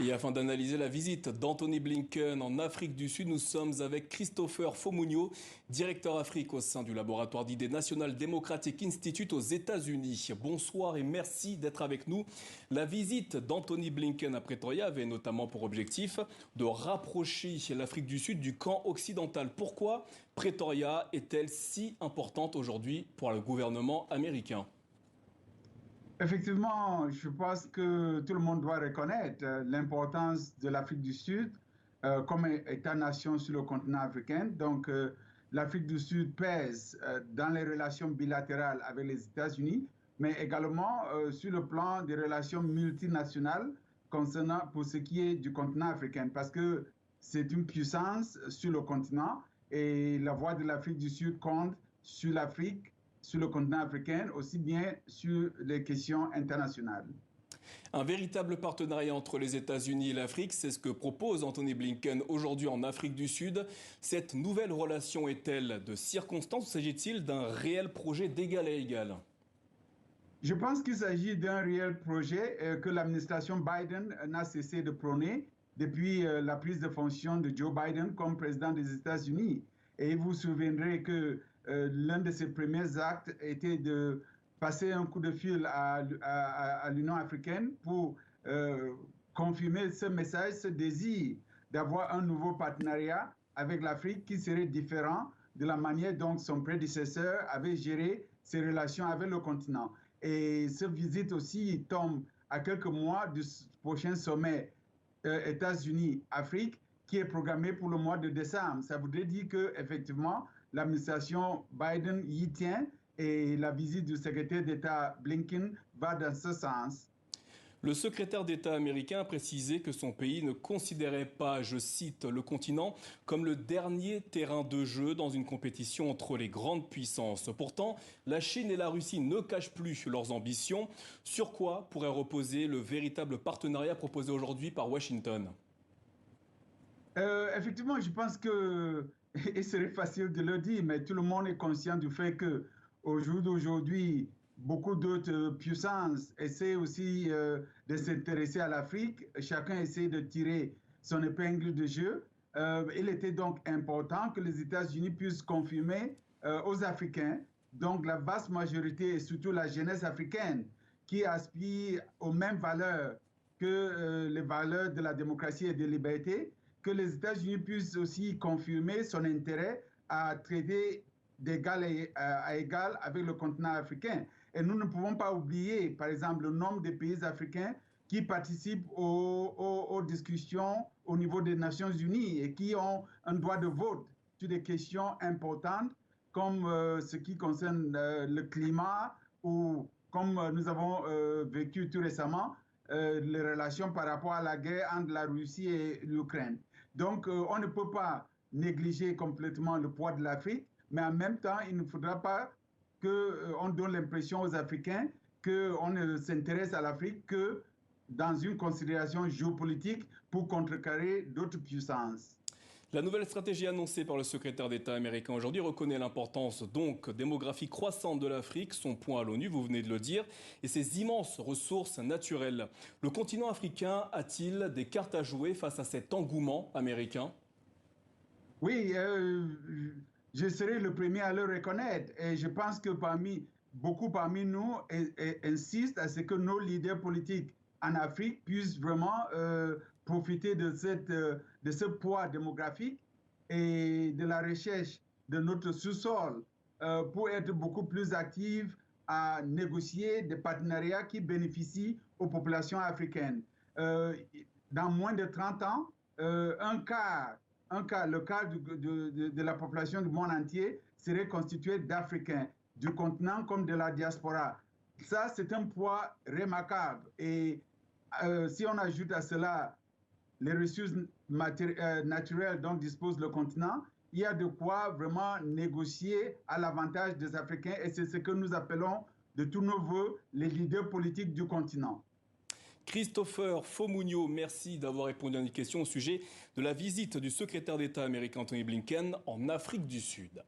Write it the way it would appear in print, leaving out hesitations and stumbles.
Et afin d'analyser la visite d'Anthony Blinken en Afrique du Sud, nous sommes avec Christopher Fomunio, directeur Afrique au sein du laboratoire d'idées National Democratic Institute aux États-Unis. Bonsoir et merci d'être avec nous. La visite d'Anthony Blinken à Pretoria avait notamment pour objectif de rapprocher l'Afrique du Sud du camp occidental. Pourquoi Pretoria est-elle si importante aujourd'hui pour le gouvernement américain ? Effectivement, je pense que tout le monde doit reconnaître l'importance de l'Afrique du Sud comme État-nation sur le continent africain. Donc, l'Afrique du Sud pèse dans les relations bilatérales avec les États-Unis, mais également sur le plan des relations multinationales concernant pour ce qui est du continent africain, parce que c'est une puissance sur le continent et la voix de l'Afrique du Sud compte sur l'Afrique, sur le continent africain, aussi bien sur les questions internationales. Un véritable partenariat entre les États-Unis et l'Afrique, c'est ce que propose Anthony Blinken aujourd'hui en Afrique du Sud. Cette nouvelle relation est-elle de circonstance ou s'agit-il d'un réel projet d'égal à égal ? Je pense qu'il s'agit d'un réel projet que l'administration Biden n'a cessé de prôner depuis la prise de fonction de Joe Biden comme président des États-Unis. Et vous vous souviendrez que l'un de ses premiers actes était de passer un coup de fil à l'Union africaine pour confirmer ce message, ce désir d'avoir un nouveau partenariat avec l'Afrique qui serait différent de la manière dont son prédécesseur avait géré ses relations avec le continent. Et cette visite aussi tombe à quelques mois du prochain sommet États-Unis-Afrique qui est programmé pour le mois de décembre. Ça voudrait dire qu'effectivement, l'administration Biden y tient et la visite du secrétaire d'État Blinken va dans ce sens. Le secrétaire d'État américain a précisé que son pays ne considérait pas, je cite, le continent comme le dernier terrain de jeu dans une compétition entre les grandes puissances. Pourtant, la Chine et la Russie ne cachent plus leurs ambitions. Sur quoi pourrait reposer le véritable partenariat proposé aujourd'hui par Washington ? Effectivement, je pense que, et serait facile de le dire, mais tout le monde est conscient du fait qu'au jour d'aujourd'hui, beaucoup d'autres puissances essaient aussi de s'intéresser à l'Afrique. Chacun essaie de tirer son épingle de jeu. Il était donc important que les États-Unis puissent confirmer aux Africains, donc la vaste majorité et surtout la jeunesse africaine, qui aspire aux mêmes valeurs que les valeurs de la démocratie et de la liberté, que les États-Unis puissent aussi confirmer son intérêt à traiter d'égal à égal avec le continent africain. Et nous ne pouvons pas oublier, par exemple, le nombre de pays africains qui participent aux discussions au niveau des Nations Unies et qui ont un droit de vote sur des questions importantes comme ce qui concerne le climat ou comme nous avons vécu tout récemment, les relations par rapport à la guerre entre la Russie et l'Ukraine. Donc, on ne peut pas négliger complètement le poids de l'Afrique, mais en même temps, il ne faudra pas qu'on donne l'impression aux Africains qu'on ne s'intéresse à l'Afrique que dans une considération géopolitique pour contrecarrer d'autres puissances. La nouvelle stratégie annoncée par le secrétaire d'État américain aujourd'hui reconnaît l'importance donc démographique croissante de l'Afrique, son point à l'ONU, vous venez de le dire, et ses immenses ressources naturelles. Le continent africain a-t-il des cartes à jouer face à cet engouement américain ? Oui, je serai le premier à le reconnaître et je pense que beaucoup parmi nous insistent à ce que nos leaders politiques en Afrique puissent vraiment profiter de ce poids démographique et de la recherche de notre sous-sol pour être beaucoup plus actifs à négocier des partenariats qui bénéficient aux populations africaines. Dans moins de 30 ans, le quart de la population du monde entier serait constitué d'Africains, du continent comme de la diaspora. Ça, c'est un poids remarquable. Et si on ajoute à cela les ressources naturelles dont dispose le continent, il y a de quoi vraiment négocier à l'avantage des Africains. Et c'est ce que nous appelons de tous nos voeux les leaders politiques du continent. Christopher Fomunio, merci d'avoir répondu à une question au sujet de la visite du secrétaire d'État américain Anthony Blinken en Afrique du Sud.